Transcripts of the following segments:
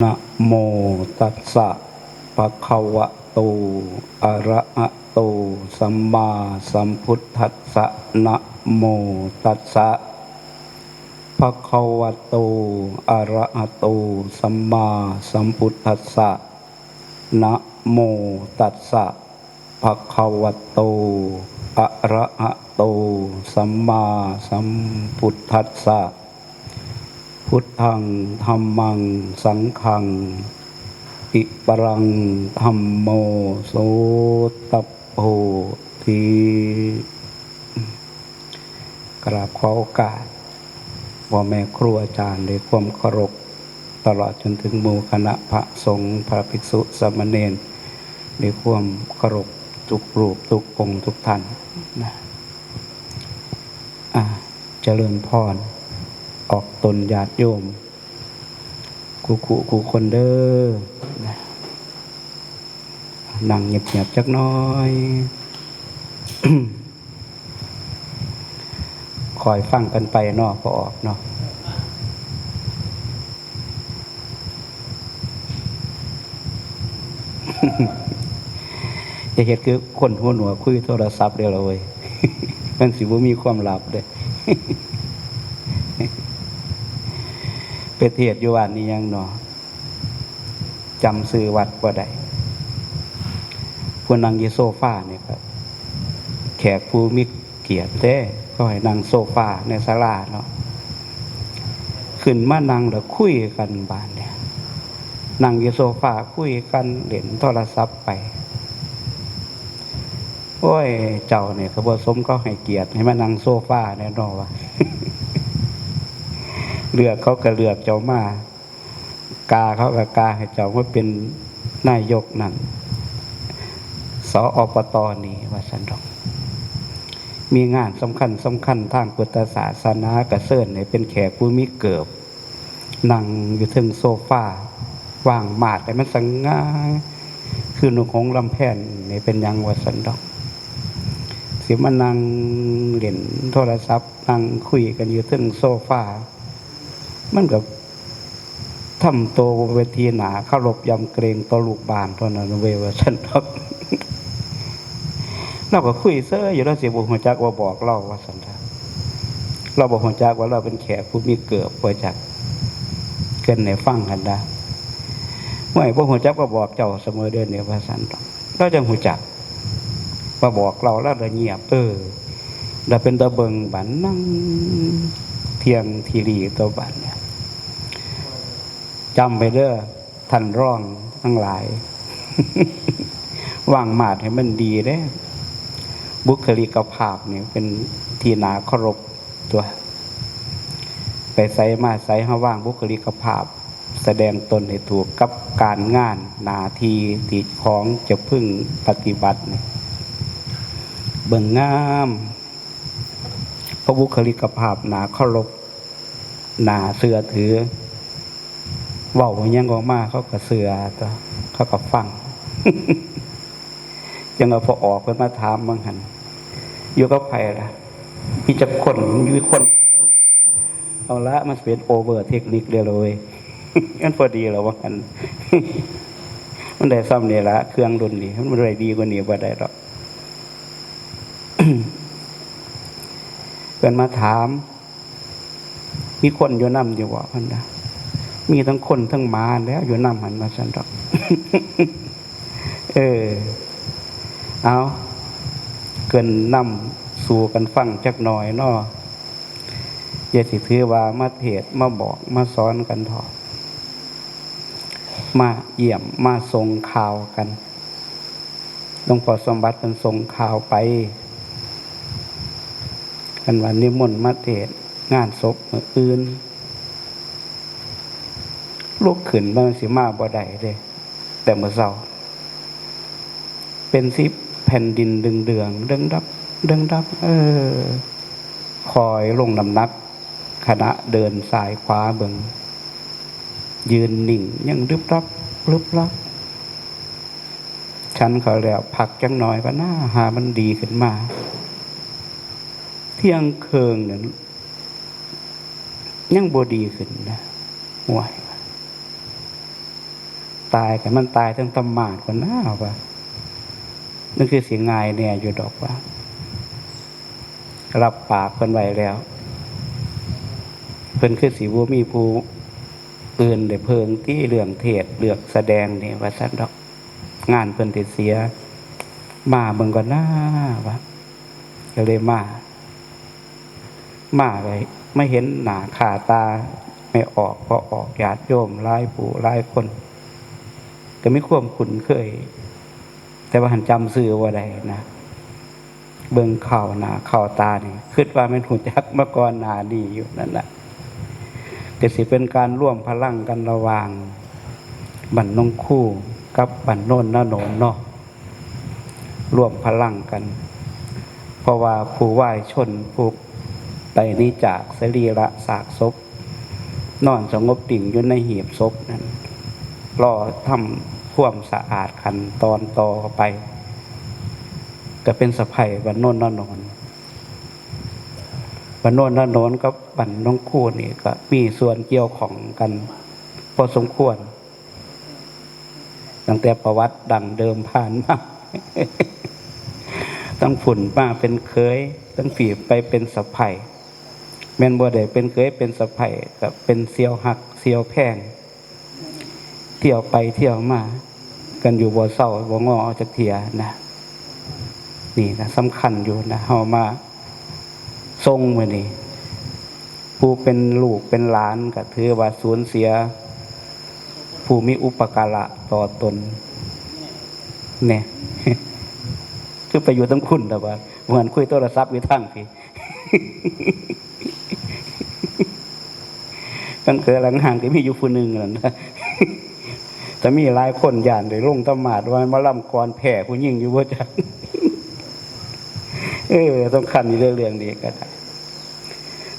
นะโมตัสสะภะคะวะโตอะระหะโตสัมมาสัมพุทธัสสะนะโมตัสสะภะคะวะโตอะระหะโตสัมมาสัมพุทธัสสะนะโมตัสสะภะคะวะโตอะระหะโตสัมมาสัมพุทธัสสะพุทธังธัมมังสังฆังอิปรังธัมโมโสตโพธิกราบขอโอกาสพ่อแม่ครูอาจารย์ด้วยความเคารพตลอดจนถึงหมู่คณะพระสงฆ์พระภิกษุสามเณรด้วยความเคารพทุกรูปทุกองค์ทุกท่านนะเจริญพรออกตนญาติโยมกูคนเด้อนั่งเงียบๆจักน้อย คอยฟังกันไปเนาะพอออกเนาะ จะเห็นคือคนหัวหนวกคุยโทรศัพท์เดียวเลย มันสิบ่มีความลับเลย ไปเทศอยู่วันนี้ยังเนาะจำซื้อวัดบ่ได้ผู้นั่งอยู่โซฟาเนี่ยครับแขกผู้มีเกียรติก็ให้นั่งโซฟาในศาลาเนาะขึ้นมานั่งแล้วคุยกันบานเนี่ยนั่งอยู่โซฟาคุยกันเล่นโทรศัพท์ไปโอ้ยเจ้าเนี่ยเขาบ่สมก็ให้เกียรติให้มานั่งโซฟาแน่นอนว่า เลือกเขาก็เลือกเจ้ามากาเขาก็กาให้เจ้าว่าเป็นนายกนั่นสอปตนี่ว่าสันดอกมีงานสำคัญทางพุทธศาสนากระเซิร์นเนี่ยเป็นแขกผู้มีเกิบนั่งอยู่ถึงโซฟาว่างมาดแต่มันสังง่าคือหนุ่มของลำแพนนี่เป็นยังว่าสันดอกสิมานั่งเล่นโทรศัพท์นั่งคุยกันอยู่ถึงโซฟามันกับทำโตเวทีหนาเข้ารบยำเกรงต่อลูกบานเท่านั้นเวว่าฉันครับเราก็คุยเสื้ออยู่แล้วเสียบุหัวจักว่าบอกเราว่าสันทาเราบอกหัวจักว่าเราเป็นแขกผู้มีเกิดประจักเกินในฟังกันได้เมื่อพวกหัวจักว่าบอกเจ้าเสมอเดินเนี่ยว่าสันเราจะหัวจักว่าบอกเราแล้วเราเงียบเราเป็นตะเบิงบันนั่งเทียงทีรีตัวบันเนี่ยจำไปเด้อท่านร้องทั้งหลาย ว่างมาดให้มันดีเด้บุคลิกภาพเนี่ยเป็นที่นาเคารพตัวไปใส่มาใส่ห้าว่างบุคลิกภาพแสดงตนให้ถูกกับการงานหน้าที่ที่ของจะพึ่งปฏิบัติเนี่ยเบิ่งงามเพราะบุคลิกภาพหนาเคารพหนาเสือถือเว้ายังออกมาเขาก็เสือตัวเขาก็ฟัง จังเอาพอออกกันมาถามบางหันอยู่กับไผ่ละมีจะคนมีคนเอาละมันเป็นโอเวอร์เทคนิคเดียวเลยงั้นพอดีแล้วว่ากัน มันได้ซ้ำเนี่ยละเครื่องรุ่นนี้มันได้ดีกว่านี้ว่าได้หรอก เป็นมาถามมีคนอยู่น้ำอยู่ว่าพันดามีทั้งคนทั้งหมาแล้วอยู่น้ำหันมาสันดอก เอาเกินนำสู่กันฟังจักหน่อยเนาะอย่าสิถือว่ามาเทศมาบอกมาสอนกันถอดมาเยี่ยมมาส่งข่าวกันหลวงพ่อสมบัติเป็นส่งข่าวไปกันวันนิมนต์มาเทศงานศพมื้ออื่นลูกขึ้นบางสิมาบ่ได้เลยแต่เมื่อเช้าเป็นสิแผ่นดินเดืองเดับคอยลงน้ำหนักคณะเดินสายขวาเบิ่งยืนนิ่งยังลึบลับฉันเขาแล้วพักจังหน่อยก็น่าหามันดีขึ้นมาเที่ยงเคืองเนี่ยยังบ่ดีขึ้นนะห่วย ตายกันมันตายทั้งตำหมาดกันน่าว่านั่นคือสิ่งง่ายเนี่ยอยู่ดอกว่ารับปากเพิ่นไว้แล้วเพิ่นคือสิบ่มีผู้อื่นได้เพิงที่เรื่องเทศเลือกแสดงนี่ว่าซั่นดอกงานเพิ่นสิเสียมาเบิ่งก่อนหน้าว่าก็เลยมาไว้ไม่เห็นหน้าค่าตาไม่ออกพอออกญาติโยมหลายผู้หลายคนก็มีความคุ้นเคยแต่ว่าหันจำชื่อบ่ได้นะเบิ่งข่าวหน้าข่าวตานี่คิดว่าแม่นรู้จักมาก่อนหน้านี้อยู่นั่นน่ะก็สิเป็นการร่วมพลังกันระหว่างบ้านนงคู่กับบ้านโน่นนาโหนนเนาะร่วมพลังกันเพราะว่าผู้ไหว้ชนผู้ไตนี้จากสรีระซากศพนอนสงบดิ่งอยู่ในหีบศพนั้นรอทำความสะอาดขันตอนต่อไปก็เป็นสะไพร่บ้านโน่นนาโหนนบ้านโน่นนาโหนนกับบ้านนงคู่นี่ก็มีส่วนเกี่ยวของกันพอสมควรตั้งแต่ประวัติดั้งเดิมผ่านมาตั้งฝุ่นมาเป็นเคยตั้งฝีไปเป็นสะไพร่แม่นบ่ได้เป็นเคยเป็นสะไพร่ก็เป็นเสียวหักเสียวแพงเที่ยวไปเที่ยวมากันอยู่บ่เศร้าบ่งอจักเที่ยนะนี่นะสำคัญอยู่นะเฮามาทรงมื้อนี้ผู้เป็นลูกเป็นหลานก็ถือว่าสูญเสียผู้มีอุปการะต่อตนเนี่ยคือไปอยู่ทั้งคุณแต่ว่าเหมือนคุยโทรศัพท์อยู่ทั้งพี่กันเกิดหลังห่างที่มีอยู่ผู้หนึ่งนั่นนะจะมีหลายคนย่านได้ลงตำหมาดว่ามาล่ำกรแผ่ผู้ยิ่งอยู่ว่าจังต้องคันในเรื่องนี้ก็ได้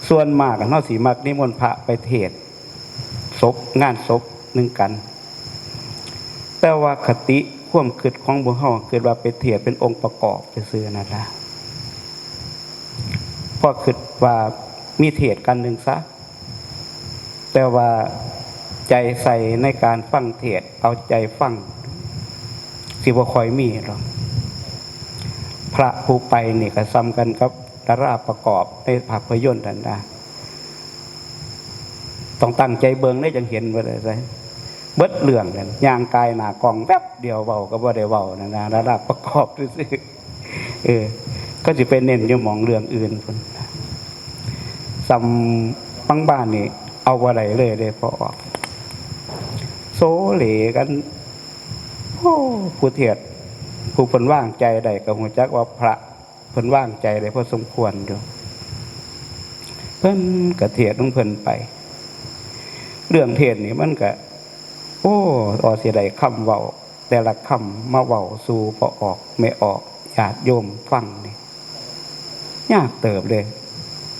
ส่วนมากเฮาสิมักนิมนต์พระไปเทศน์ศพงานศพนึงกันแต่ว่าคติความคิดของพวกเฮาคิดว่าไปเทศน์เป็นองค์ประกอบซื่อๆนั่นล่ะพอคิดว่ามีเทศน์กันนึงซะแต่ว่าใจใส่ในการฟังเทศน์เอาใจฟังสิบ่ค่อยมีหรอกพระผู้ไปนี่ก็ซ้ำกันกับดาราประกอบในภาพยนตร์นั่นนะต้องตั้งใจเบิ่งได้จังเห็นว่าได้เบิดเรื่องกันย่างกายหน้ากล้องแวบเดียวเว้าก็บ่ได้เว้านั่นนะดาราประกอบซื่อก็สิไปเน้นอยู่หม่องเรื่องอื่นพุ่นซ้ำบางบ้านนี่เอาบ่ได้เลยเด้พอออกโซเหลกันโอ้ผู้เทศน์ผู้เพิ่นว่างใจได้ก็ฮู้จักว่าพระเพิ่นว่างใจได้พอสมควรอยู่เพิ่นก็เทศน์ของเพิ่นไปเรื่องเทศน์นี่มันก็สิได้คำเว้าแต่ละคำมาเว้าสู่พอออกไม่ออกญาติโยมฟังนี่ยากเติบเลย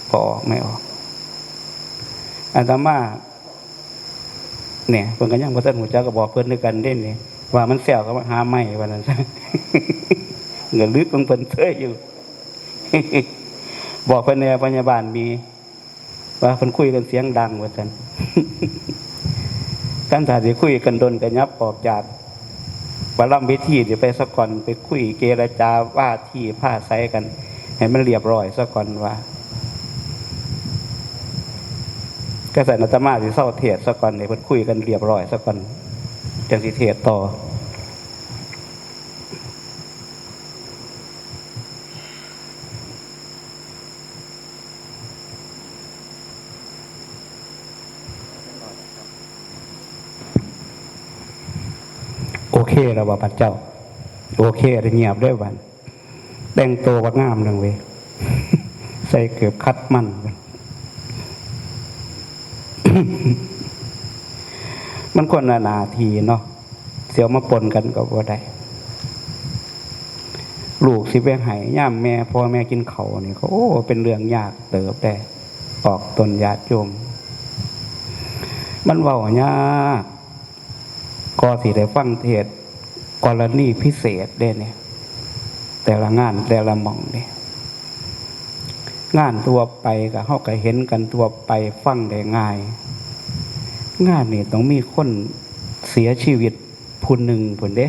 พอออกไม่ออกอาตมาเนี่ยเพิ่นก็ยังบ่ทันฮู้จักก็บอกเพิ่นด้วยกันเด้นี่ว่ามันแซวก็หาไม้ว่านั่นซะเงินลึกของเพิ่นเซ้ยอยู่บอกเพิ่นในพยาบาลมีว่าเพิ่นคุยกันเสียงดังว่าซั่นกันถ้าสิคุยกันดนก็ยับออกจากว่าล่ำพิธีสิไปซะก่อนไปคุยเจรจาว่าที่ผ้าไสกันให้มันเรียบร้อยซะก่อนว่าก็ใส่อาตมาสิเศร้าเทศซะก่อนให้เพิ่นคุยกันเรียบร้อยซะก่อนจังสิเทศต่อโอเคแล้วบ่ปัจเจ้าโอเคได้เงียบด้วยวันแต่งตัวว่างามจังเว้ยใส่เกือบคัดมันมันคนละนาทีเนาะเสียวมาปนกันก็บ่ได้ลูกสิไปให้ย่ามแม่พ่อแม่กินเขานี่เขาเป็นเรื่องยากเติบแต่ออกตนญาติโยมมันเว้ายากก็สิได้ฟังเทศน์กรณีพิเศษได้เนี่ยแต่ละงานแต่ละหม่องเนี่ยงานทั่วไปก็เฮาก็เห็นกันทั่วไปฟังได้ง่ายงานนี่ต้องมีคนเสียชีวิต ผู้หนึ่งผลเด้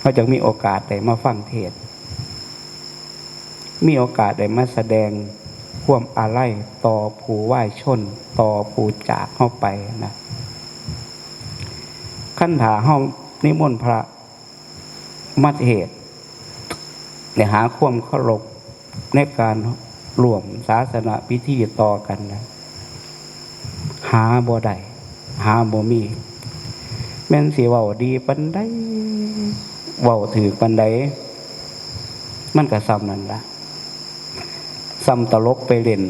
เขาจะมีโอกาสได้มาฟังเทศน์มีโอกาสได้มาแสดงความอาลัยต่อผู้ไหว้ชนต่อผู้จากเข้าไปนะขั้นถาเฮานิมนต์พระมาเทศน์เนี่ยหาความเคารพในการร่วมศาสนาพิธีต่อกันนะหาบ่ได้หาบ่มีแม่นสิเว้าดีปานใดเว้าถือปานใดมันก็ซ้ำนั่นล่ะซ้ำตลกไปเล่น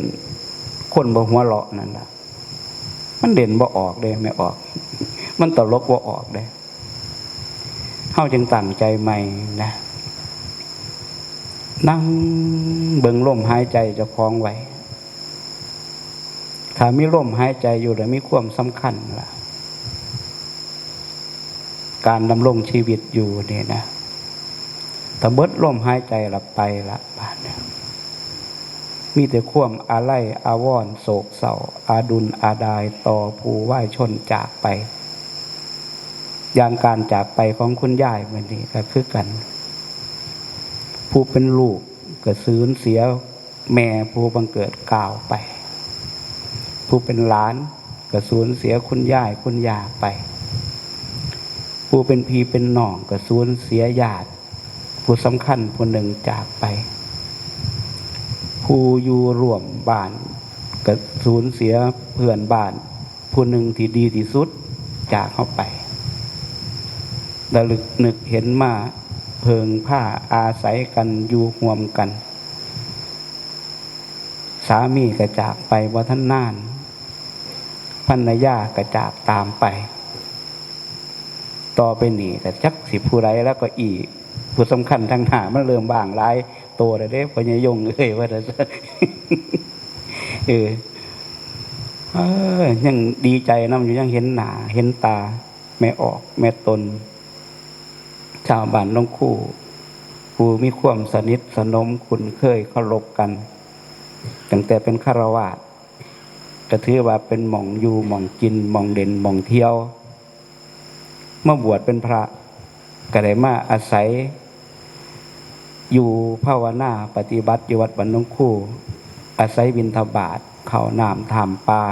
คนบ่หัวเราะนั่นล่ะมันเด่นบ่ออกเด้ไม่ออกมันตลกบ่ออกเด้เฮาจึงตั้งใจใหม่นะนั่งเบิ่งลมหายใจเจ้าของไว้ถ้ามีลมหายใจอยู่แล้วมีความสำคัญล่ะการดำรงชีวิตอยู่นี่นะถ้าเบิดลมหายใจละไปละบาดเนี่ยมีแต่ความอาลัยอาวรณ์โศกเศร้าอาดุลอาดายต่อผู้ไหว้ชนจากไปอย่างการจากไปของคุณยายมันนี่ก็คือกันผู้เป็นลูกก็สูญเสียแม่ผู้บังเกิดกล่าวไปผู้เป็นหลานก็สูญเสียคุณยายคุณย่าไปผู้เป็นพี่เป็นน้องก็สูญเสียญาติผู้สำคัญผู้หนึ่งจากไปผู้อยู่ร่วมบ้านก็สูญเสียเพื่อนบ้านผู้หนึ่งที่ดีที่สุดจากเข้าไประลึกนึกเห็นมาเพิงผ้าอาศัยกันอยู่ห่วมกันสามีก็จากไปบ่ทันนานภรรยาก็จากตามไปต่อไปนี่ก็จักสิผู้ใดแล้วก็อีกผู้สำคัญทางหน้ามันเริ่มบางหลายโตแล้วเด้พ่อใหญ่ยงว่าแต่ยังดีใจนำอยู่ยังเห็นหน้าเห็นตาแม่ออกแม่ตนชาวบ้านน้องคู่ผู้มีความสนิทสนมคุ้นเคยเคารพกันตั้งแต่เป็นฆราวาสก็ถือว่าเป็นหม่องอยู่หม่องกินหม่องเด่นหม่องเที่ยวเมื่อบวชเป็นพระก็ได้มาอาศัยอยู่ภาวนาปฏิบัติอยู่วัดบ้านน้องคู่อาศัยบิณฑบาตเข้าน้ำถามปลา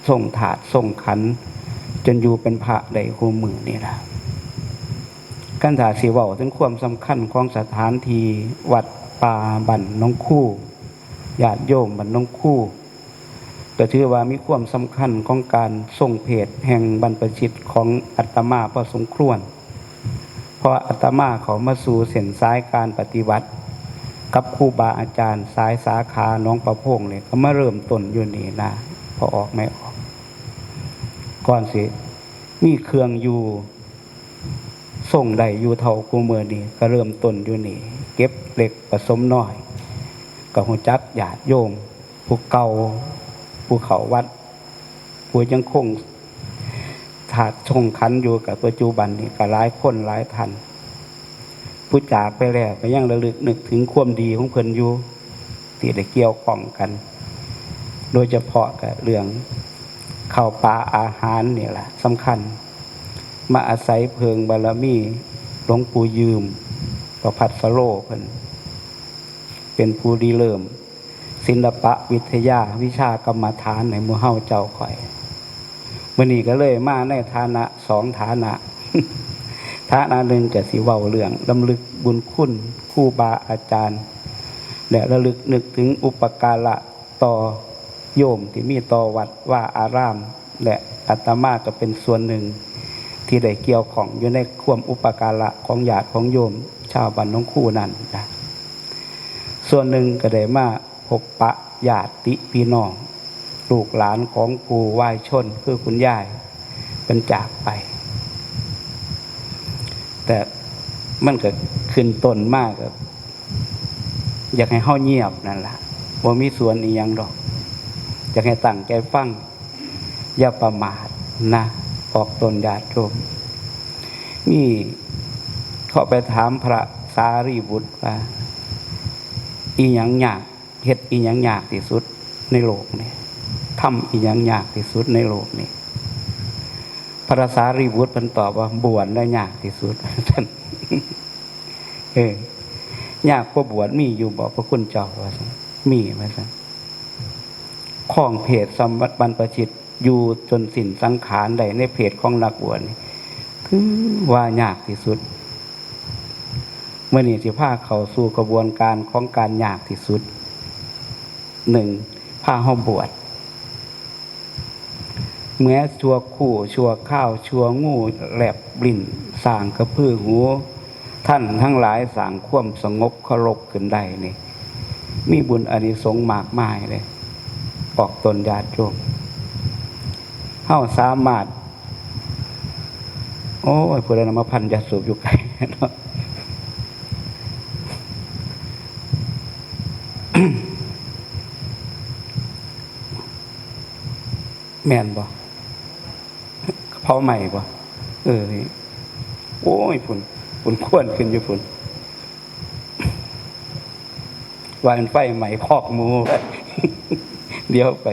ส่งถาดส่งขันจนอยู่เป็นพระได้คู่มือนี่ล่ะกันถาสีเว้าถึงความสำคัญของสถานที่วัดป่าบ้านน้องคู่ญาติโยมบ้านน้องคู่ก็ถือว่ามีความสำคัญของการทรงเพศแห่งบรรพชิตของอาตมาพอสมควรเพราะอาตมาเขามาสู่เส้นสายการปฏิบัติกับครูบาอาจารย์สายสาขาน้องประพงษ์เลยก็มาเริ่มต้นอยู่นี่นะพอออกไม่ออกก่อนสิมีเครื่องอยู่ส่งได้อยู่เท่ากูเมื่อนี้ก็เริ่มต้นอยู่นี่เก็บเล็กผสมน้อยก็หูจักญาติโยมผู้เก่าผู้เขาวัดผู้ยังคงถาดชงขันอยู่กับปัจจุบันนี่ก็หลายคนหลายท่านผู้จากไปแล้วก็ยังระลึกนึกถึงความดีของเพิ่นอยู่ที่ได้เกี่ยวข้องกันโดยเฉพาะกับเรื่องข้าวปลาอาหารนี่แหละสำคัญมาอาศัยเพิงบารมีหลวงปู่ยืมประภัสสโรเพิ่นเป็นผู้ริเริ่มศิลปะวิทยาวิชากรรมฐานในหมู่เฮาเจ้าข่อยมื้อนี้ก็เลยมาในฐานะสองฐานะฐานะหนึ่งก็สิเว้าเรื่องรำลึกบุญคุณครูบาอาจารย์และระลึกนึกถึงอุปการะต่อโยมที่มีต่อวัดว่าอารามและอาตมาก็เป็นส่วนหนึ่งที่ได้เกี่ยวของอยู่ในความอุปการะของญาติของโยมชาวบ้านน้องคู่นั่นนะส่วนหนึ่งก็ได้มาพบปะญาติพี่น้องลูกหลานของผู้ไหว้ชนคือคุณยายเป็นจากไปแต่มันก็ขึ้นต้นมากก็อยากให้เฮาเงียบนั่นแหละบ่มีส่วนอีหยังดอกอยากให้ตั้งใจฟังอย่าประมาทนะออกตนญาติโยมนี่เขาไปถามพระสารีบุตรว่าอีหยังยากเฮ็ดอีหยังยากที่สุดในโลกนี้ทำอีหยังยากที่สุดในโลกนี้ พระสารีบุตรเพิ่นตอบว่าบวชได้ยากที่สุดท่านยากกว่าบวชมีอยู่บ่พระคุณเจ้าว่าซั่นมีว่าซั่นข้องเพศสัมวัตบรรพชิตอยู่จนสิ้นสังขารได้ในเพศของนักบวชนี่คือว่ายากที่สุดเมื่อนี้สิพาเข้าสู่กระบวนการของการยากที่สุด1พาเฮาบวชเมื่อชั่วคู่ชั่วข้าวชั่วงูแหลบบิ่นสร้างกระพือหูท่านทั้งหลายสร้างความสงบเคารพขึ้นได้นี่มีบุญอานิสงส์มากมายเลยออกตนญาติโยมเฮาสามารถโอ้ยผู้ใดนำมาพันยาสูบอยู่ไกลเนาะ แม่นบ่เผาใหม่บ่โอ้ยฝุ่นควนขึ้นอยู่ฝุ่นวานไฟใหม่พอกหมู เดี๋ยวไป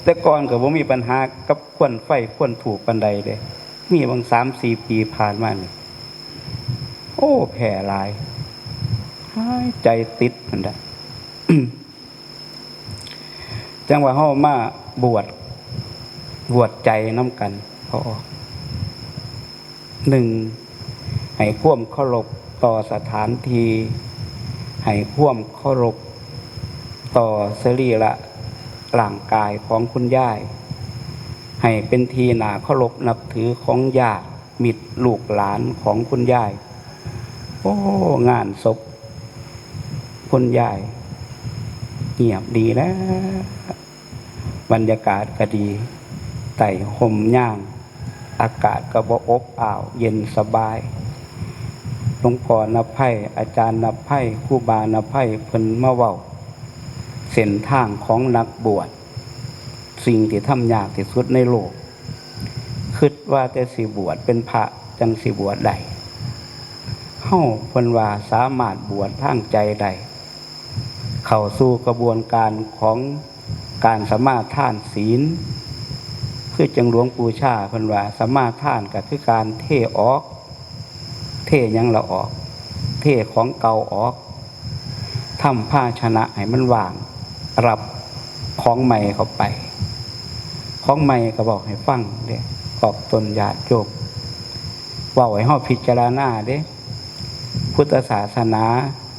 แต่ก่อนก็บ่มีปัญหากับควนไฟควนถูกปานใดเด้มีบาง 3-4 ปีผ่านมานี่โอ้แผ่หลายหายใจติดนั่นแหละ จังว่าเฮามาบวชใจน้ำกันพอ1ให้ความเคารพต่อสถานที่ให้ความเคารพต่อสรีระร่างกายของคุณยายให้เป็นที่น่าเคารพนับถือของญาติมิตรลูกหลานของคุณยายโอ้งานศพคุณยายเงียบดีนะบรรยากาศก็ดีไต่ห่มย่างอากาศก็บ่อบอ้าวเย็นสบายหลวงพ่อณไพอาจารย์ณไพครูบาณไพเพิ่นมาเว้าเส้นทางของนักบวชสิ่งที่ทำยากที่สุดในโลกคิดว่าแต่สิบวชเป็นพระจังสิบวชได้เฮาเพิ่นว่าสามารถบวชทางใจได้เข้าสู่กระบวนการของการสมาทานศีลคือจังหลวงปู่ชาเพิ่นว่าสมาทานก็คือการเทออกเทหยังละออกเทของเก่าออกทำภาชนะให้มันว่างรับของใหม่เข้าไปของใหม่ก็บอกให้ฟังเด้ออกตนญาติโยมเว้าให้เฮาพิจารณาเด้พุทธศาสนา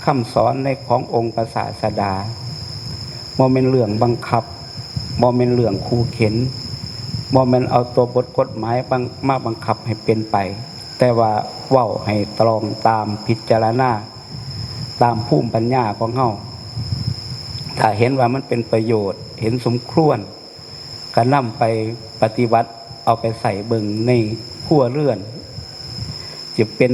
คำสอนในขององค์พระศาสดาบ่แม่นเรื่องบังคับบ่แม่นเรื่องขู่เข็นบ่แม่นเอาตัวบทกฎหมายมาบังคับให้เป็นไปแต่ว่าเว้าให้ตรองตามพิจารณาตามภูมิปัญญาของเฮาถ้าเห็นว่ามันเป็นประโยชน์เห็นสมควรก็นำไปปฏิบัติเอาไปใส่เบิ่งในครัวเรือนจะเป็น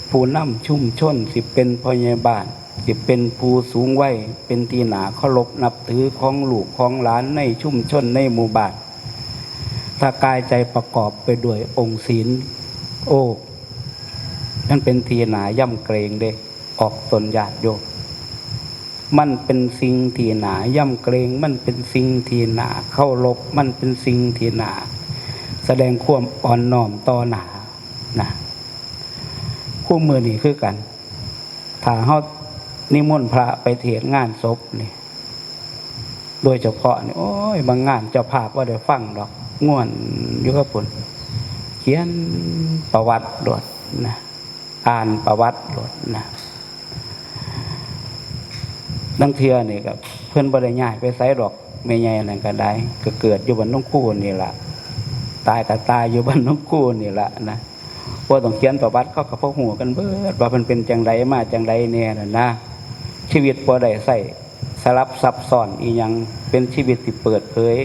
ผู้นำชุมชนสิเป็นพยาบาลสิเป็นผู้สูงวัยเป็นที่น่าเคารพนับถือของลูกของหลานในชุมชนในหมู่บ้านถ้ากายใจประกอบไปด้วยองค์ศีลโอ้นั่นเป็นที่น่าย่ำเกรงเด้ออกตนญาติโยมมันเป็นสิ่งที่น่าย่ำเกรงมันเป็นสิ่งที่น่าเคารพมันเป็นสิ่งที่น่าแสดงความอ่อนน้อมต่อหน้านะคู่มือนี่คือกันถ้าเฮานิมนต์พระไปเทศงานศพนี่โดยเฉพาะนี่โอ้ยบางงานเจ้าภาพว่าได้ฟังดอกง่วนอยู่กับปุ่นเขียนประวัติโดดนะอ่านประวัติโดดนะดังเทื่อนี่กับเพิ่นบ่ได้ย้ายไปไสดอกแม่ใหญ่นั่นก็ได้ก็เกิดอยู่บ้านน้องคู่นี่ล่ะตายก็ตายอยู่บ้านน้องคู่นี่ล่ะนะว่าต้องเขียนประวัติเขาก็พกหัวกันเบิดว่ามันเป็นจังไดมาจังไดเนี่ยนะชีวิตบ่ได้ใส่สลับซับซ้อนอีหยังเป็นชีวิตที่เปิดเผย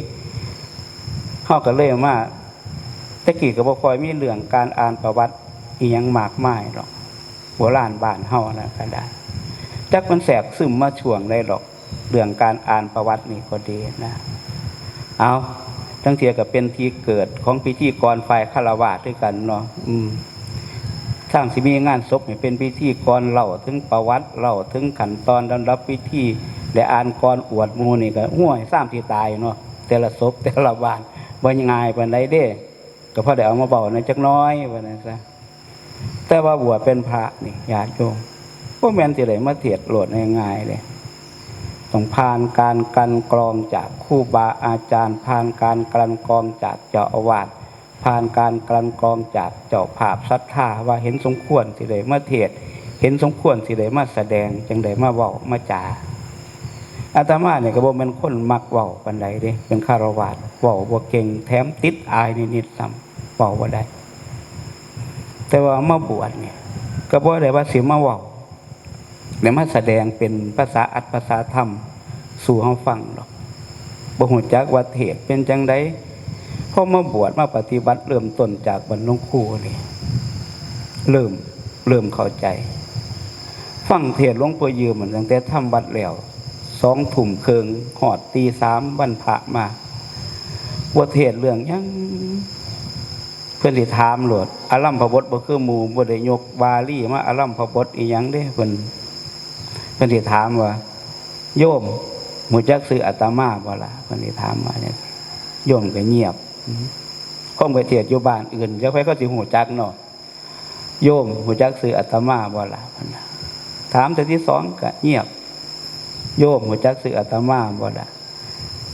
เฮาก็เลยมาแต่กี้ก็บ่ค่อยมีเรื่องการอ่านประวัติอีหยังมากมายหรอกโบราณบ้านเฮานะก็ได้จักมันแสกซึมมาช่วงได้หรอกเรื่องการอ่านประวัตินี่ก็ดีนะเอาทั้งเทียก็เป็นที่เกิดของพิธีกรฝ่ายฆราวาสด้วยกันเนาะสร้างสิมีงานศพให้เป็นพิธีกรเล่าถึงประวัติเล่าถึงขั้นตอนดำรับพิธีและอ่านกรอวดหมู่นี่ก็ห้วยซ้ำที่ตายเนาะแต่ละศพแต่ละบ้านบ่ง่ายปานใดเด้ ก็พอได้เอามาเบาในจักน้อยว่านั่นซะแต่ว่าบวชเป็นพระนี่ญาติโยมพวกแม่นสิได้มาเทศน์โลดง่ายๆเลยต้องผ่านการกลั่นกรองจากครูบาอาจารย์ผ่านการกลั่นกรองจากเจ้าอาวาสผ่านการกลั่นกรองจากเจ้าภาพศรัทธาว่าเห็นสมควรสิได้มาเทศน์เห็นสมควรสิได้มาแสดงจังได้มาเว้ามาจาอาตมาเนี่ยก็บ่แม่นคนมักเว้าปานใดเด้เป็นฆราวาสเว้าบ่เก่งแถมติดอายนิดๆซ้ำเว้าบ่ได้แต่ว่ามาบวชเนี่ยก็บ่ได้ว่าสิมาเว้าได้มาแสดงเป็นภาษาอัตภาษาธรรมสู่เฮาฟังดอกบ่ฮู้จักว่าเทศเป็นจังได๋พอมาบวชมาปฏิบัติเริ่มต้นจากบรรลุครูนี่เริ่มเข้าใจฟังเทศหลวงปู่ยืมเหมือนตั้งแต่ทำวัดแล้ว2 ทุ่มครึ่งหอดตี 3วันพระมาบ่เทศเรื่องยังเพิ่นสิถามโลดอารัมภบทบ่คือหมู่บ่ได้ยกบาลีมาอารัมภบทอีหยังเด้เพิ่นสิถามว่าโยมรู้จักชื่ออาตมาบ่ล่ะเพิ่นสิถามมาเนี่ยโยมก็เงียบคงไปเทศอยู่บ้านอื่นจักไผเขาสิรู้จักเนาะโยมรู้จักชื่ออาตมาบ่ล่ะเพิ่นถามแต่ที่2ก็เงียบโยมรู้จักชื่ออาตมาบ่ล่ะ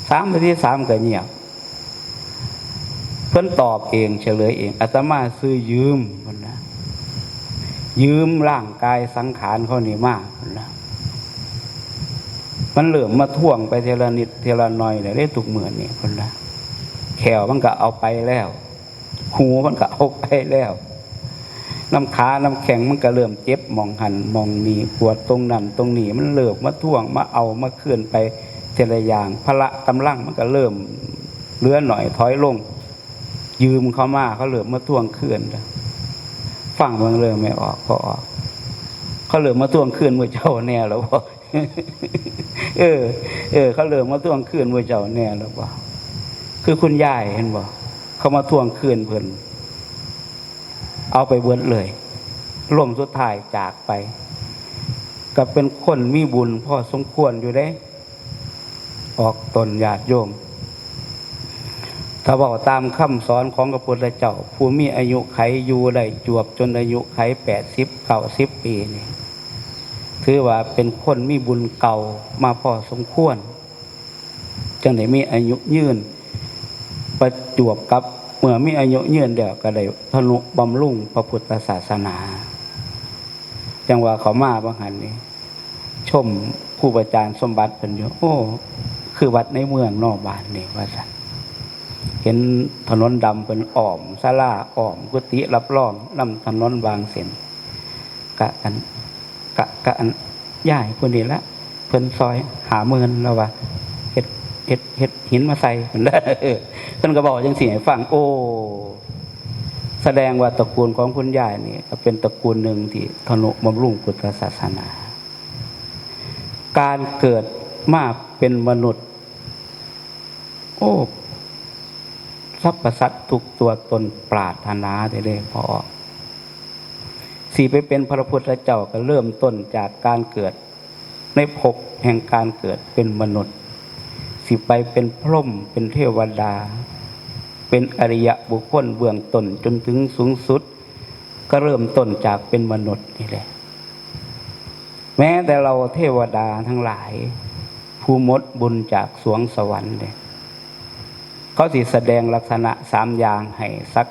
ถามแต่ที่3ก็เงียบเพิ่นตอบเองเฉลยเองอาตมาซื้อยืมเพิ่นนะยืมร่างกายสังขารเขานี่มาเพิ่นนะมันเริ่มมาท่วงไปทีละนิดทีละหน่อยได้ทุกมื้อนี่เพิ่นนะแขวมันก็เอาไปแล้วหูมันก็เอาไปแล้วน้ำขาน้ำแข็งมันก็เริ่มเจ็บมองหันมองนี่ปวดตรงนั้นตรงนี้มันเริ่มมาท่วงมาเอามาเคลื่อนไปทีละอย่างพละกำลังมันก็เริ่มเหลือหน่อยถอยลงยืมเขามาเขาเริ่มมาท่วงเคลื่อนฟังมันเริ่มไม่ออกพอออกเขาเริ่มมาท่วงเคลื่อนมือเจ้าแน่แล้วบ่เขาเริ่มมาท่วงเคลื่อนมือเจ้าแน่แล้วบ่คือคุณยายเห็นบ่เขามาท่วงเคลื่อนเพิ่นเอาไปเบิดเลยล่มสุดท้ายจากไปก็เป็นคนมีบุญพอสมควรอยู่ได้ออกตนญาติโยมถ้าบอกตามคำสอนของพระพุทธเจ้าผู้มีอายุไขอยู่ได้จวบจนอายุไข80 90 ปีนี่ถือว่าเป็นคนมีบุญเก่ามาพอสมควรจังได้มีอายุยืนประจวบกับเมื่อมีอายุยืนเดียวก็ได้ทนุบำรุงพระพุทธศาสนาจังว่าเขามาบางหันนี่ชมครูอาจารย์สมบัติเป็นอยู่โอ้คือวัดในเมืองนอกบ้านนี่ว่าซั่นเห็นถนนดำเป็นอ้อมศาลาอ้อมกุฏิรับรองนำถนนบางเส้นกะอันย่ายคนนี้ละเพิ่นซอยหาเมือนแล้วว่าเฮ็ดหินมาใส่เพิ่นได้เพิ่นก็บอกจังซี่ให้ฟังโอ้แสดงว่าตระกูลของคุณย่ายนี่ก็เป็นตระกูลหนึ่งที่ทนุบำรุงพุทธศาสนาการเกิดมาเป็นมนุษย์โอ้สรรพสัตว์ทุกตัวตนปรารถนาได้พอสิไปเป็นพระพุทธเจ้าก็เริ่มต้นจากการเกิดในภพแห่งการเกิดเป็นมนุษย์สิไปเป็นพรหมเป็นเทวดาเป็นอริยบุคคลเบื้องต้นจนถึงสูงสุดก็เริ่มต้นจากเป็นมนุษย์นี่แหละแม้แต่เราเทวดาทั้งหลายผู้หมดบุญจากสวงสวรรค์เนี่ยเขาสิแสดงลักษณะ3อย่างให้สัก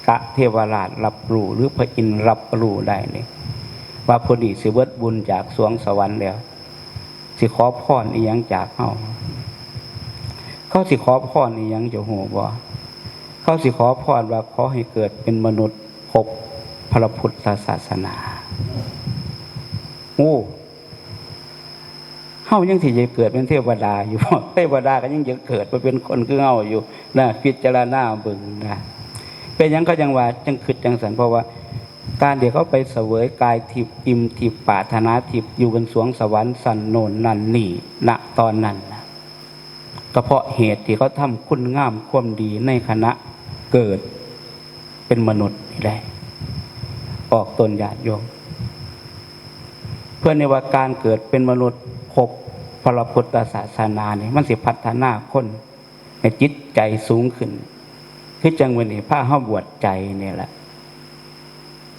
กะเทวราชรับรู้หรือพระอินทร์รับรู้ได้นี่ว่าพอดีสิเบิดบุญจากสวงสวรรค์แล้วสิขอพรอีหยังจากเขาสิขอพรอีหยังจะฮู้บ่เขาสิขอพรว่าขอให้เกิดเป็นมนุษย์พบพระพุทธศาสนาโอ้เฮายังที่จะเกิดเป็นเทวดาอยู่เทวดาก็ยังจะเกิดไปเป็นคนคือเฮาอยู่นะพิจารณาเบิ่งนะเป็นหยังเขาจังว่าจังคิดจังสันเพราะว่าการเดี๋ยวเขาไปเสวยกายทิพย์อิ่มทิพย์ปรารถนาทิพย์อยู่บนสวงสวรรค์สันโนนนั่นนี่ณตอนนั้นนะก็เพราะเหตุที่เขาทำคุณงามความดีในคณะเกิดเป็นมนุษย์นี่แหละออกตนญาติโยมเพื่อในว่าการเกิดเป็นมนุษย์พบพระพุทธศาสนาเนี่ยมันสิพัฒนาคนในจิตใจสูงขึ้น คือจังวันนี้ผ้าเฮาบวชใจเนี่ยแหละ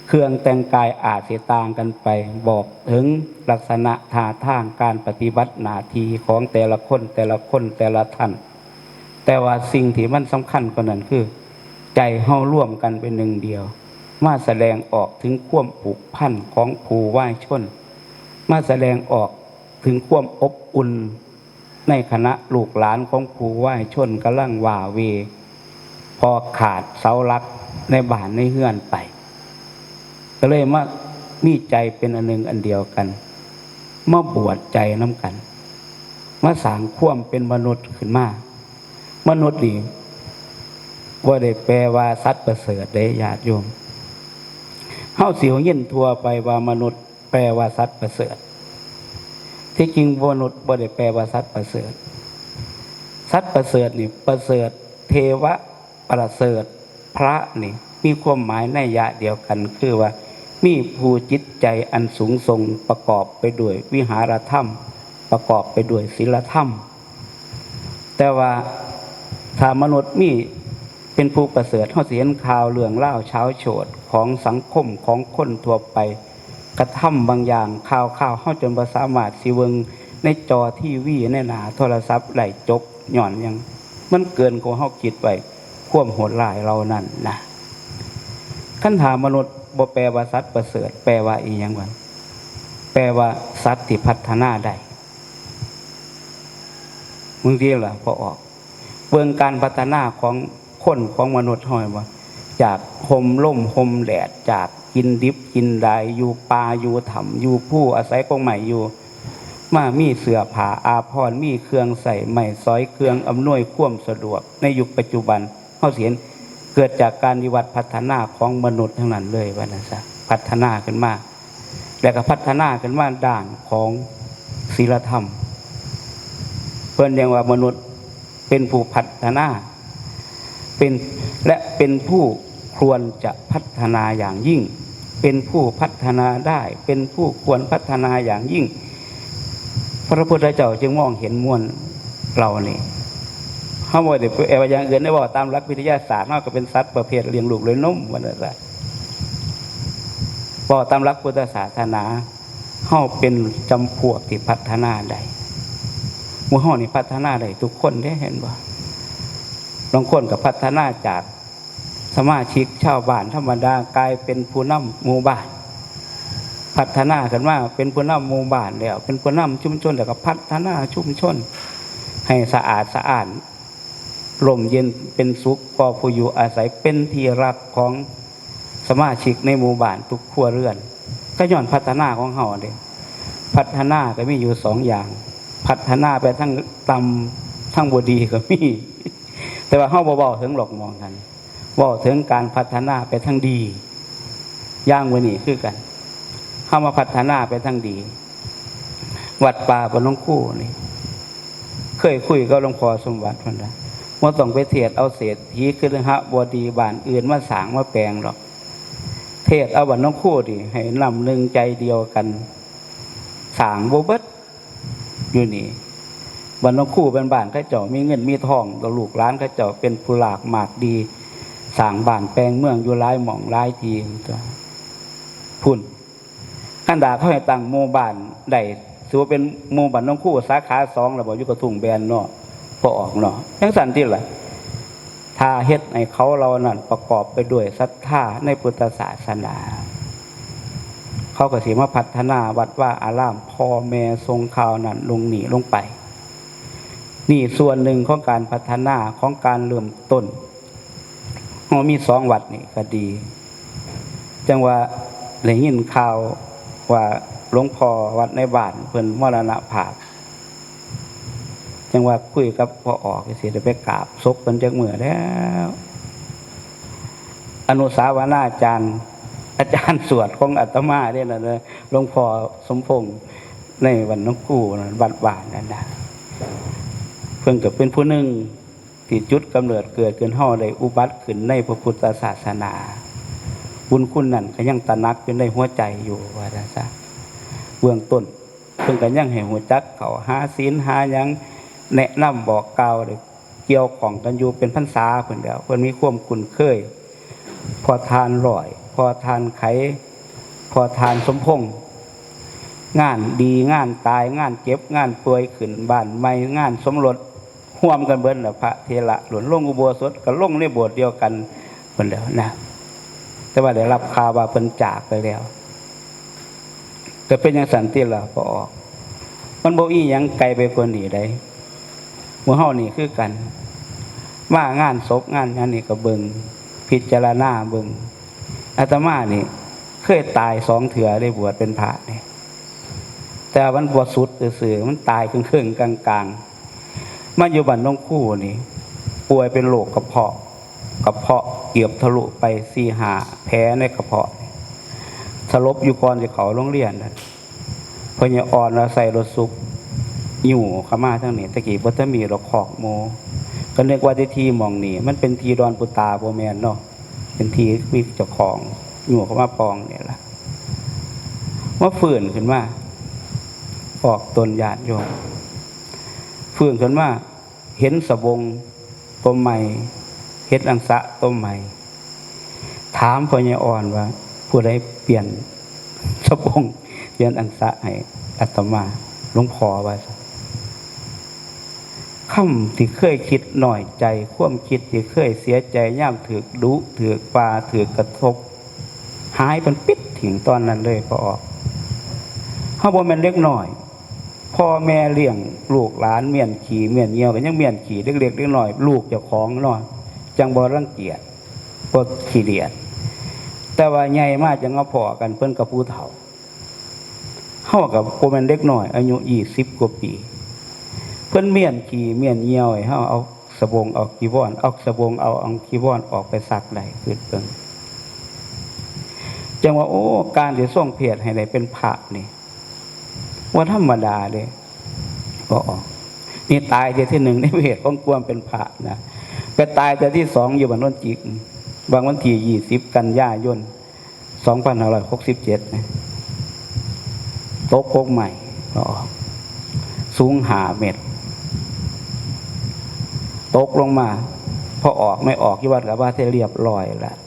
เครื่องแต่งกายอาจสิต่างกันไปบอกถึงลักษณะท่าทางการปฏิบัติหน้าที่ของแต่ละคนแต่ละท่านแต่ว่าสิ่งที่มันสำคัญกว่านั้นคือใจเฮาร่วมกันเป็นหนึ่งเดียวมาแสดงออกถึงความผูกพันของผู้ไหว้ชนมาแสดงออกถึงความอบอุ่นในคณะลูกหลานของผู้ไหว้ชนกำลังว่าเวพอขาดเสาหลักในบ้านในเฮือนไปก็เลยมามีใจเป็นอันหนึ่งอันเดียวกันมาบวชใจน้ำกันมาสร้างความเป็นมนุษย์ขึ้นมามนุษย์นี่ว่าได้แปลว่าสัตว์ประเสริฐได้ญาติโยมเฮาสิเห็นทั่วไปว่ามนุษย์แปลว่าสัตว์ประเสริฐที่จริงมนุษย์บ่ได้แปลว่าสัตว์ประเสริฐสัตว์ประเสริฐนี่ประเสริฐเทวะประเสริฐพระนี่มีความหมายในยะเดียวกันคือว่ามีผู้จิตใจอันสูงส่งประกอบไปด้วยวิหารธรรมประกอบไปด้วยศีลธรรมแต่ว่าถ้ามนุษย์มีเป็นผู้ประเสริฐเฮาสิเห็นข่าวเรื่องเล่าเช้าโฉดของสังคมของคนทั่วไปกระทำบางอย่างข่าวเฮาจนบ่สามารถสิเบิ่งในจอทีวีในหน้าโทรศัพท์ได้จบย้อนยังมันเกินกว่าเฮาคิดไว้ความโหดร้ายเรานั่นนะคันถามมนุษย์บ่แปลว่าสัตว์ประเสริฐแปลว่าอีหยังวะแปลว่าสัตว์ที่พัฒนาได้มึงเรียกล่ะพอออกเบิ่งการพัฒนาของคนของมนุษย์ห้อยว่าจากห่มร่มห่มแดดจากกินดิบกินได้อยู่ป่าอยู่ถ้ำอยู่ผู้อาศัยกองใหม่อยู่มามีเสื้อผ้าอาภรณ์มีเครื่องใส่ไม้สอยเครื่องอำนวยความสะดวกในยุคปัจจุบันเฮาเห็นเกิดจากการวิวัฒน์พัฒนาของมนุษย์ทั้งนั้นเลยว่านั่นซะพัฒนาขึ้นมาแล้วก็พัฒนาขึ้นมาด้านของศีลธรรมเพิ่นเรียกว่ามนุษย์เป็นผู้พัฒนาเป็นผู้ควรจะพัฒนาอย่างยิ่งเป็นผู้พัฒนาได้เป็นผู้ควรพัฒนาอย่างยิ่งพระพุทธเจ้าจึงมองเห็นมวลเรานี่เฮาบ่ได้เอาอย่างอื่นได้บ่ตามหลักวิทยาศาสตร์เฮาก็เป็นสัตว์ประเภทเลี้ยงลูกด้วยนมว่านั่นแหละบ่ตามหลักพุทธศาสนาเฮาเป็นจำพวกที่พัฒนาได้หมู่เฮานี่พัฒนาได้ทุกคนได้เห็นบ่บางคนก็พัฒนาจากสมาชิกชาวบ้านธรรมดากลายเป็นผู้นำหมู่บ้านพัฒนาขึ้นมาเป็นผู้นำหมู่บ้านแล้วเป็นผู้นำชุมชนแล้วก็พัฒนาชุมชนให้สะอาดสะอ้านร่มเย็นเป็นสุขพอผู้อยู่อาศัยเป็นที่รักของสมาชิกในหมู่บ้านทุกครัวเรือนก็ย้อนพัฒนาของเฮาเด้พัฒนาก็มีอยู่สองอย่างพัฒนาไปทั้งต่ำทั้งบ่ดีก็มีแต่ว่าเฮาบ่เว้าถึงหรอกมองกันเว้าถึงการพัฒนาไปทั้งดีอย่างมื้อนี้คือกันเฮามาพัฒนาไปทั้งดีวัดป่าบ้านหลวงคู่นี่เคยคุยกับหลวงพ่อสมบัติเพิ่นว่าบ่ต้องไปเทศเอาเศรษฐีคือหะบ่ดีบ้านอื่นมาสร้างมาแปลงหรอกเทศเอาบ้านหลวงคู่นี่ให้นำหนึ่งใจเดียวกันสร้างบ่เบิดอยู่นี่บ้านหลวงคู่เป็นบ้านเขาเจ้ามีเงินมีทองแล้วลูกหลานเขาเจ้าเป็นผู้หลากมากดีสร้างบ้านแปลงเมืองอยู่หลายหม่องหลายที่พุ่นคันดาเขาให้ตั้งหมู่บ้านได้ถือว่าเป็นหมู่บ้านหลวงคู่สาขา2แล้วบ่อยู่กระทุ่งแบนเนาะพอออกเนาะจังซั่นติล่ะถ้าเฮ็ดให้เขาเรานั่นประกอบไปด้วยศรัทธาในพุทธศาสนาเขาก็สิมาพัฒนาวัดว่าอารามพ่อแม่ทรงข่าวนั่นลงไปนี่ส่วนหนึ่งของการพัฒนาของการเริ่มต้นเรามี2วัดนี่ก็ดีจังว่าได้ยินข่าวว่าหลวงพ่อวัดในบ้านเพิ่นมรณภาพจังว่าคุยกับพ่อออกสิได้ไปกราบศพเพิ่นจักมื้อแล้วอนุสาวนาจารย์สวดของอาตมาเนี่ยน่ะหลวงพ่อสมพงษ์ในวันน้องกู้วัดบ้านนั่นน่ะเพิ่นก็เป็นผู้หนึ่งที่จุดกำเนิดเกิดขึ้นเฮาได้อุบัติขึ้นในพระพุทธศาสนาบุญคุณนั่นก็ยังตระหนักอยู่ในหัวใจอยู่ว่าซั่นซะเบื้องต้นเพิ่นก็ยังให้ฮู้จักเขาหาศีลหาหยังแนะนำบอกกล่าวได้ เกี่ยวของกันอยู่เป็นพรรษาเพิ่นแล้วเพิ่นมีความคุ้นเคยพอทานร่อยพอทานไขพอทานสมพงษ์งานดีงานตายงานเจ็บงานป่วยขึ้นบ้านใหม่งานสมรสร่วมกันเบิ้ลพระเทระหลวนลงอุโบสถก็ลงในโบสถ์เดียวกันเพิ่นแล้วนะแต่ว่าได้รับข่าวว่าเพิ่นจากไปแล้วก็เป็นอย่างสันติล่ะพอออกมันบ่อีหยังไกลไปกว่านี้ได้หมู่เฮานี่คือกันว่างานศพงานนี้ก็เบิ่งพิจารณาเบิ่งอาตมานี่เคยตาย2เทื่อได้บวชเป็นพระนี่แต่มันบ่สุดซื่อๆมันตายครึ่งๆกลางๆมาอยู่บ้านน้องคู่นี่ป่วยเป็นโรคกระเพาะเกือบทะลุไป4-5แผลในกระเพาะสลบอยู่ก่อนจะเขาโรงเรียนนั่นพอเนี่ยอ่อนแล้วใส่รถซุกอยู่เข้ามาทั้งนี้ตะกี้บ่ทันมีดอกขอกโมก็นึกว่าที่หม่องนี่มันเป็นทีดอนปุตาบ่แม่นเนาะเป็นทีมีเจ้าของอยู่เข้ามาปองนี่ล่ะว่าฟื้นขึ้นมาออกตนญาติโยมฟื้นขึ้นมาเห็นสบงต้นใหม่เฮ็ดอังสะต้นใหม่ถามพ่อใหญ่อ่อนว่าผู้ใดเปลี่ยนสบงเปลี่ยนอังสะให้อาตมาหลวงพ่อว่าคำที่เคยคิดหน่อยใจความคิดที่เคยเสียใจย่ำถือกดุถือกปลาถือกกระทบหายเป็นปิดถึงตอนนั้นเลยพอออกเขาบอกมันเล็กหน่อยพ่อแม่เลี้ยงลูกหลานเมียนขี่เมียนเงียวกันยังเมียนขี่เล็กๆเล็กหน่อยลูกเจ้าของเนาะจังบ่รังเกียจบ่ขี้เดียดแต่ว่าใหญ่มากจังเอาพอกันเพิ่นกับผู้เฒ่าเฮากับบ่แม่นเด็กน้อยอายุ20กว่าปีเพิ่นเมียนขี่เมียนเหี่ยวให้เฮาเอาสบงเอากีวรเอาสบงเอากีวรออกไปซักได้คือเพิ่นจังว่าโอ้การที่ทรงเพศให้ได้เป็นพระนี่ว่าธรรมดาเด้บ่ออกนี่ตายที่1ในเพศของความเป็นพระนะไปตายแต่ที่2อยู่บ้านโนนจิกบางวันที่20กันยายน2567นะตกโกกใหม่ก็ออกสูง5 เมตรตกลงมาพอออกไม่ออกที่วัดกับว่าเรียบร้อยแล้ว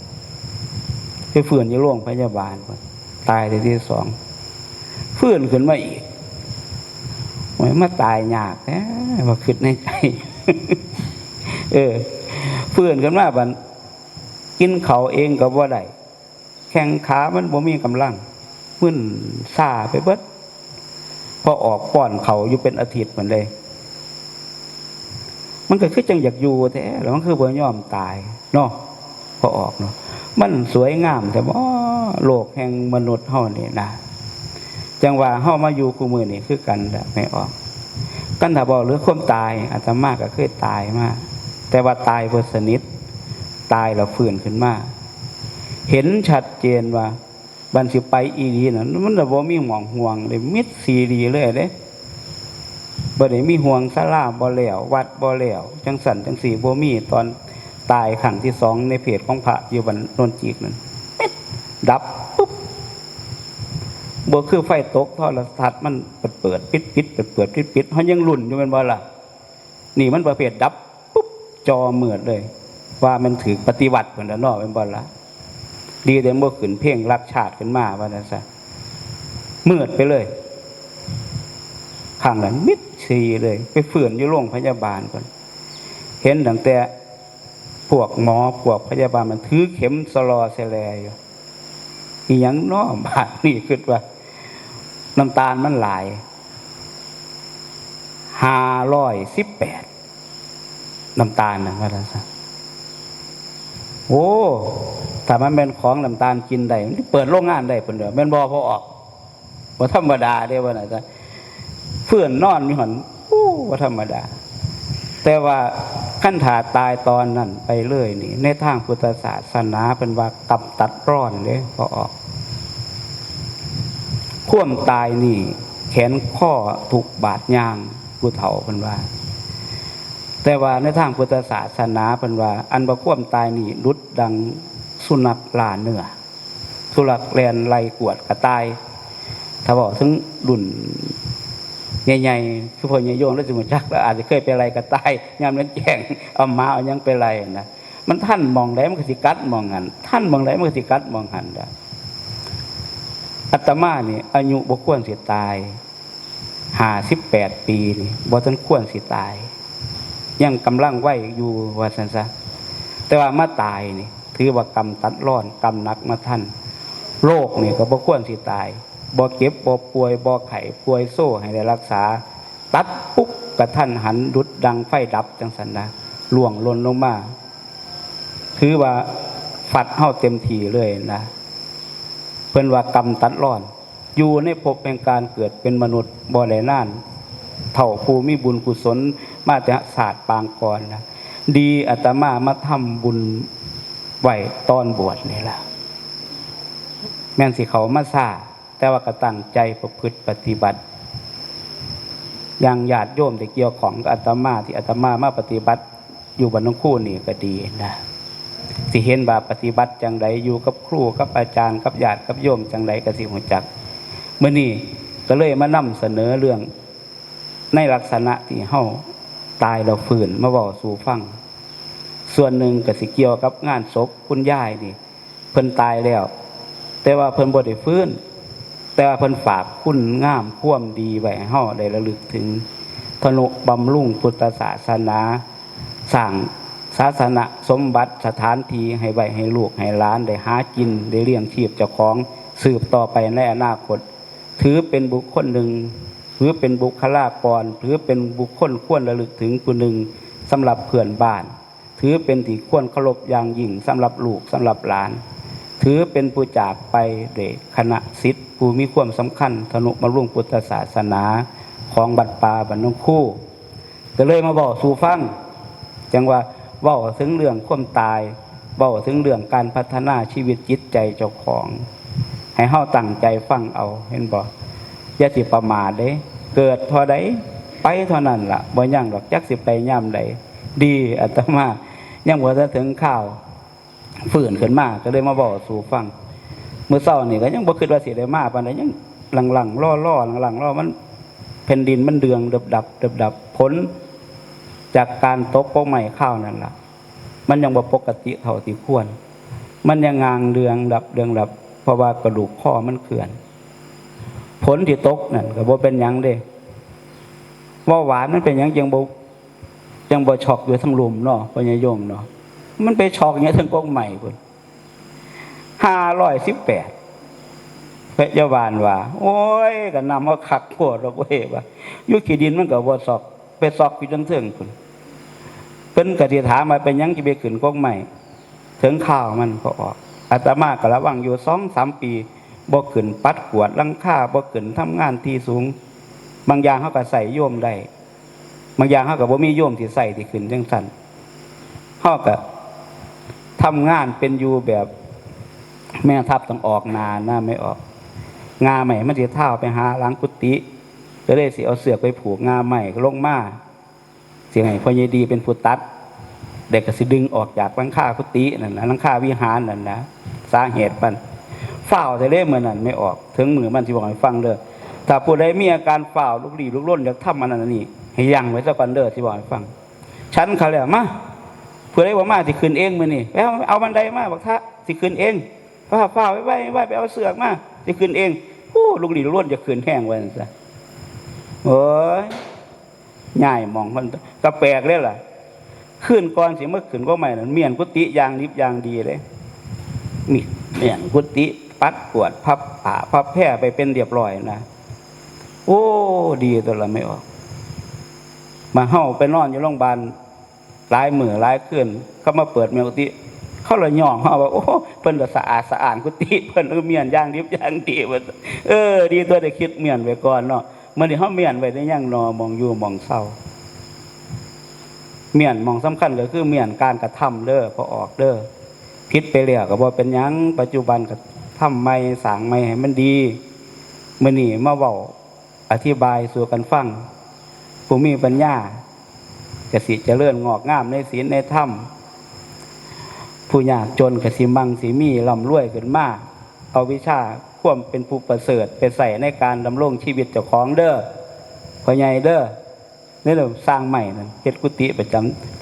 ไปฟื้นอยู่โรงพยาบาลตายที่2ฟื้นขึ้นมาอีกมาตายยากนะว่าคิดในใจฟื้นขึ้นมาบัดกินเขาเองก็บ่ได้แข้งขามันบ่มีกำลังมึนซาไปเบิดพอออกป้อนเขาอยู่เป็นอาทิตย์เหมือนเลยมันก็คือจังอยากอยู่แท้แล้วมันคือบ่ยอมตายเนาะพอออกเนาะมันสวยงามแต่บ่โลกแห่งมนุษย์เฮานี่นะจังว่าเฮามาอยู่คู่มือนี่คือกันแหละไม่ออกกันถ้าบอกหรือความตายอาตมาก็เคยตายมาแต่ว่าตายบ่สนิทตายแล้วฟื้นขึ้นมาเห็นชัดเจนว่าบันสิไปอีดีน่ะมันบ่มีหม่องห่วงเลยมิดซีดีเลยเด้บ่ได้มีห่วงศาลาบ่แล้ววัดบ่แล้วจังสั่นจังสี่บ่มีตอนตายครั้งที่2ในเพจของพระอยู่บ้านโนนจิกนั่นดับปุ๊บบ่คือไฟตกโทรทัศน์มันเปิดปิดเปิดปิดเฮายังลุ้นอยู่แม่นบ่ล่ะนี่มันประเภทดับปุ๊บจอมืดเลยว่ามันถือปฏิวัติเพิ่นน่ะเนาะแม่นบ่ล่ะดีแต่บ่ขึ้นเพลงรักชาติขึ้นมาว่าจังซั่นมืดไปเลยข้างนั้นมิดซีเลยไปฟื้นอยู่โรงพยาบาลก่อนเห็นตั้งแต่พวกหมอพวกพยาบาลมันถือเข็มสลอแสลอยู่อีหยังน้อบาดนี่คิดว่าน้ำตาลมันหลาย518น้ำตาลนะว่าซั่นโอ้ถ้ามันเป็นของน้ำตาลกินได้เปิดโรงงานได้เพิ่นเด้อแม่นบ่พอออกบ่ธรรมดาเด้ว่าน่ะจ้ะเพื่อนนอนมีหันบ่ธรรมดาแต่ว่าขั้นถาตายตอนนั้นไปเลยนี่ในทางพุทธศาสนาเป็นว่ากับตัดร้อนเด้พอออกความตายนี่แขนข้อถูกบาดยางผู้เฒ่าเพิ่นว่าแต่ว่าในทางพุทธศาสนาเพิ่นว่าอันบ่ความตายนี่ดุจดังสุนัขล่าเนื้อสุนัขแล่นไล่กวดกระต่ายถ้าบอกถึงรุ่น ใหญ่ๆคือพ่อใหญ่โยงแล้วจะมันจักแล้วอาจจะเคยไปอะไรก็ตายยามนั้นแจ้งเอามาเอายังไปอะไรนะมันท่านมองไหนมันก็สิกัดมองหันท่านมองไหนมันก็สิกัดมองหันอาตมานี่อายุบ่ควรสิตาย58 ปีนี่บ่ทันควรสิตายยังกำลังไหวอยู่ว่าซั่นซะแต่ว่ามาตายนี่ถือว่ากรรมตัดร้อนกรรมหนักมาท่านโรคนี่ก็บ่ควรสิตายบ่เก็บบ่ป่วยบ่ไข้ป่วยโซ่ให้ได้รักษาตัดปุ๊บกระทันหันดุดดังไฟดับจังซั่นนะล่วงหล่นลงมาถือว่าฟัดเฮาเต็มที่เลยนะเพิ่นว่ากรรมตัดร้อนอยู่ในภพแห่งการเกิดเป็นมนุษย์บ่ได้นานเท่าผู้มีบุญกุศลมาแต่ศาสตร์ปางก่อนนะดีอาตมามาทำบุญไหวตอนบวชนี่ล่ะแม่นสิเขามาซ่าแต่ว่าก็ตั้งใจประพฤติปฏิบัติอย่างญาติโยมที่เกี่ยวของกับอาตมาที่อาตมามาปฏิบัติอยู่บ้านน้องคู่นี่ก็ดีนะสิเห็นว่าปฏิบัติจังไดอยู่กับครูกับอาจารย์กับญาติกับโยมจังไดก็สิรู้จักมื้อนี้ก็เลยมานำเสนอเรื่องในลักษณะที่เฮาตายแล้วฟื้นมาเว้าสู่ฟังส่วนหนึ่งก็สิเกี่ยวกับงานศพคุณยายนี่เพิ่นตายแล้วแต่ว่าเพิ่นบ่ได้ฟื้นแต่ว่าเพิ่นฝากคุณงามความดีไว้ให้เฮาได้ระลึกถึงทนุบำรุงพุทธศาสนาสร้างศาสนสมบัติสถานที่ให้ไว้ให้ลูกให้หลานได้หากินได้เลี้ยงชีพเจ้าของสืบต่อไปในอนาคตถือเป็นบุคคลหนึ่งถือเป็นบุคลากรถือเป็นบุคคลควรระลึกถึงผู้หนึ่งสำหรับเพื่อนบ้านถือเป็นที่ควรเคารพอย่างยิ่งสำหรับลูกสำหรับหลานถือเป็นผู้จากไปเดชคณะศิษย์ผู้มีความสำคัญทนุบำรุงพุทธศาสนาของบัดป่าบ้านน้องคู่ก็เลยมาบอกสู่ฟังจังว่าเว้าถึงเรื่องความตายเว้าถึงเรื่องการพัฒนาชีวิตจิตใจเจ้าของให้เฮาตั้งใจฟังเอาเห็นบ่อย่าสิประมาทเด้เกิดเท่าใดไปเท่านั้นล่ะบ่ยั่งดอกจักสิไปยามใดดีอาตมายังบ่ทันถึงข่าวฟื้นขึ้นมาก็เลยมาบอกสู่ฟังมื้อเช้านี่ก็ยังบ่คิดว่าสิได้มาปานใดยังหลังๆล่อๆหลังๆล่อมันแผ่นดินมันเดืองดับผลจากการตกปกใหม่ข้าวนั่นล่ะมันยังบ่ปกติเท่าที่ควรมันยังงางเดืองดับเพราะว่ากระดูกข้อมันเขื่อนผลที่ตกนั่นก็บ่เป็นหยังเด้ว่าหวานมันเป็นหยังยังบ่ช็อกอยู่ทั้งลมเนาะพ่อใหญ่โยมเนาะมันไปช็อกอย่างทั้งกกใหม่พุ่น518พระเจ้าวานว่าโอ้ยก็นำมาคักโคตรดอกเว้ยว่าอยู่ขี้ดินมันก็บ่ซอกไปซอกอยู่จังเทิงพุ่นเพิ่นก็สิถามว่าเป็นหยังสิไปขึ้นกกใหม่ถึงข้าวมันก็ออกอาตมาก็ระวังอยู่ 2-3 ปีบ่ขึ้นปัดกวดหลังคาบ่ขึ้นทำงานที่สูงบางอย่างเฮาก็ใส่โยมได้บางอย่างเฮาก็บ่มีโยมที่ใส่ที่ขึ้นจังซั่นเฮาก็ทำงานเป็นอยู่แบบแม่ทัพต้องออกนาไม่ออกงาใหม่มันสิเท้าไปหาหลังกุฏิก็เลยสิเอาเสือกไปผูกงาใหม่ลงมาสิให้พ่อใหญ่ดีเป็นผู้ตัดเด็กก็สิดึงออกจากหลังคากุฏินั่นนะหลังคาวิหารนั่นนะสาเหตุมันฝ้าวแต่เล่มื้อนั้นไม่ออกถึงมือมันสิบอกให้ฟังเด้อถ้าผู้ใดมีอาการฝ้าวลุกลี้ลุกล่นอยากทำอันนั้นนี่ให้ยั้งไว้ซะก่อนเด้อสิบอกให้ฟังฉันเขาแล้วมาเพื่อได้บ่มาสิขึ้นเองมื้อนี้ไปเอาบันไดมาบักทะสิขึ้นเองฝ้าวไว้ไปเอาเสือกมาสิขึ้นเองโอ้ลุกลี้ลุกล่นจะขึ้นแห้งไว้นั่นซะโอ้ยง่ายมองมันก็แปลกเลยล่ะขึ้นก่อนสิเมื่อขึ้นก็ใหม่นั่นเมียนกุฏิยางดิบยางดีเลยนี่เมียนกุฏิปัดกวดพับผ้าพับแพร่ไปเป็นเรียบร้อยนะโอ้ดีตัวละไม่ออกมาเฮาไปนอนอยู่โรงพยาบาลหลายมื้อหลายคืนเขามาเปิดเมียนกุฏิเขาเลยย่องเฮาว่าโอ้เพิ่นก็สะอาดกุฏิเพิ่นเมียนยางดิบยางดีว่าดีตัวได้คิดเมียนไว้ก่อนเนาะมื้อนี้เฮาเมียนไว้ได้ยังนอมองอยู่มองเศร้าเมียนมองสำคัญก็คือเมียนการกระทำเด้อพอออกเด้อผิดไปแล้วก็บ่เป็นหยังปัจจุบันก็ทำใหม่สร้างใหม่ให้มันดีมื้อนี้มาเว้าอธิบายสู่กันฟังผู้มีปัญญาก็สิเจริญงอกงามในศีลในธรรมผู้ยากจนก็สิมั่งสิมีร่ำรวยขึ้นมาเอาวิชาความเป็นผู้ประเสริฐไปใส่ในการดำรงชีวิตเจ้าของเด้อ พ่อใหญ่เด้อนี่เราสร้างใหม่นั่นเฮ็ดกุฏิประ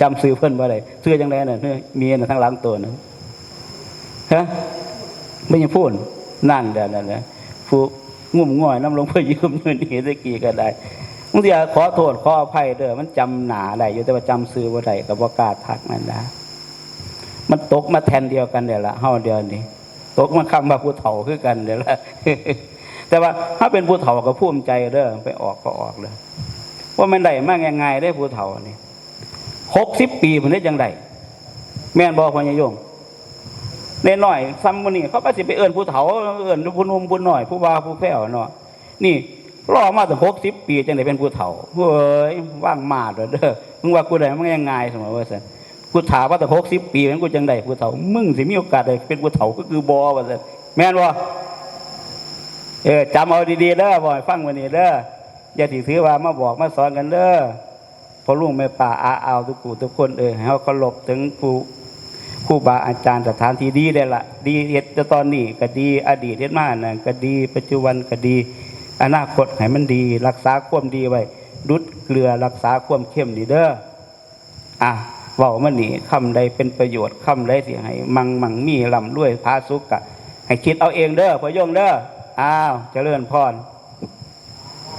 จำซื้อเพิ่นบ่ได้ซื้อจังได๋น่ะมีน่ะทั้งหลังตัวนึงฮะไม่ยังพูดนั่นเด้อนั่นแหละผู้งุ่มง่อยน้ำลงเพื่อยืมเงินนี่ตะกี้ก็ได้บางทีขอโทษขออภัยเด้อมันจำหนาได้อยู่แต่ว่าจำซื้อบ่ได้ก็บ่กล้าทักนั่นนะมันตกมาแทนเดียวกันเด้อละเฮาเดียวนี่ตกมาคำว่าผู้เฒ่าคือกันเด้อละ แต่ว่าถ้าเป็นผู้เฒ่าก็ภูมิใจเด้อไปออกก็ออกเลยว่ามันได้มากง่ายๆได้ผู้เฒ่านี่60 ปีมันได้จังไดแม่นบอกพ่อใหญ่ยงเน่น้อยซ้ำมื้อนี้เขาก็สิไปเอิ้นผู้เฒ่าเอิ้นผู้หนุ่มผู้น้อยผู้บ่าวผู้แพ้วเนาะนี่รอมาถึง60 ปีจังได้เป็นผู้เฒ่าเฮ้ยว่างมาดเด้อมึงว่ากูได้มันง่ายๆเสมอว่าซั่นกูถามว่าแต่60 ปีมันกูจังได้ผู้เฒ่ามึงสิมีโอกาสได้เป็นผู้เฒ่าก็คือบ่ว่าซั่นแม่นบ่จำเอาดีๆเด้อบ่ให้ฟังวันนี้เด้ออย่าถือว่ามาบอกมาสอนกันเด้อพอลุงแม่ป้าอาทุกผู้ทุกคนให้เฮาเคารพถึงครูบาอาจารย์สถานที่ดีได้ละดีเฮ็ดตอนนี้ก็ดีอดีตเฮ็ดมานั่นก็ดีปัจจุบันก็ดีอนาคตให้มันดีรักษาความดีไว้ดุดเกลือรักษาความเข้มนี่เด้อเว้ามันนี่คำใดเป็นประโยชน์คำใดสิให้มั่งมีร่ำรวยผาสุกกะให้คิดเอาเองเด้อพ่อโยงเด้อเจริญพร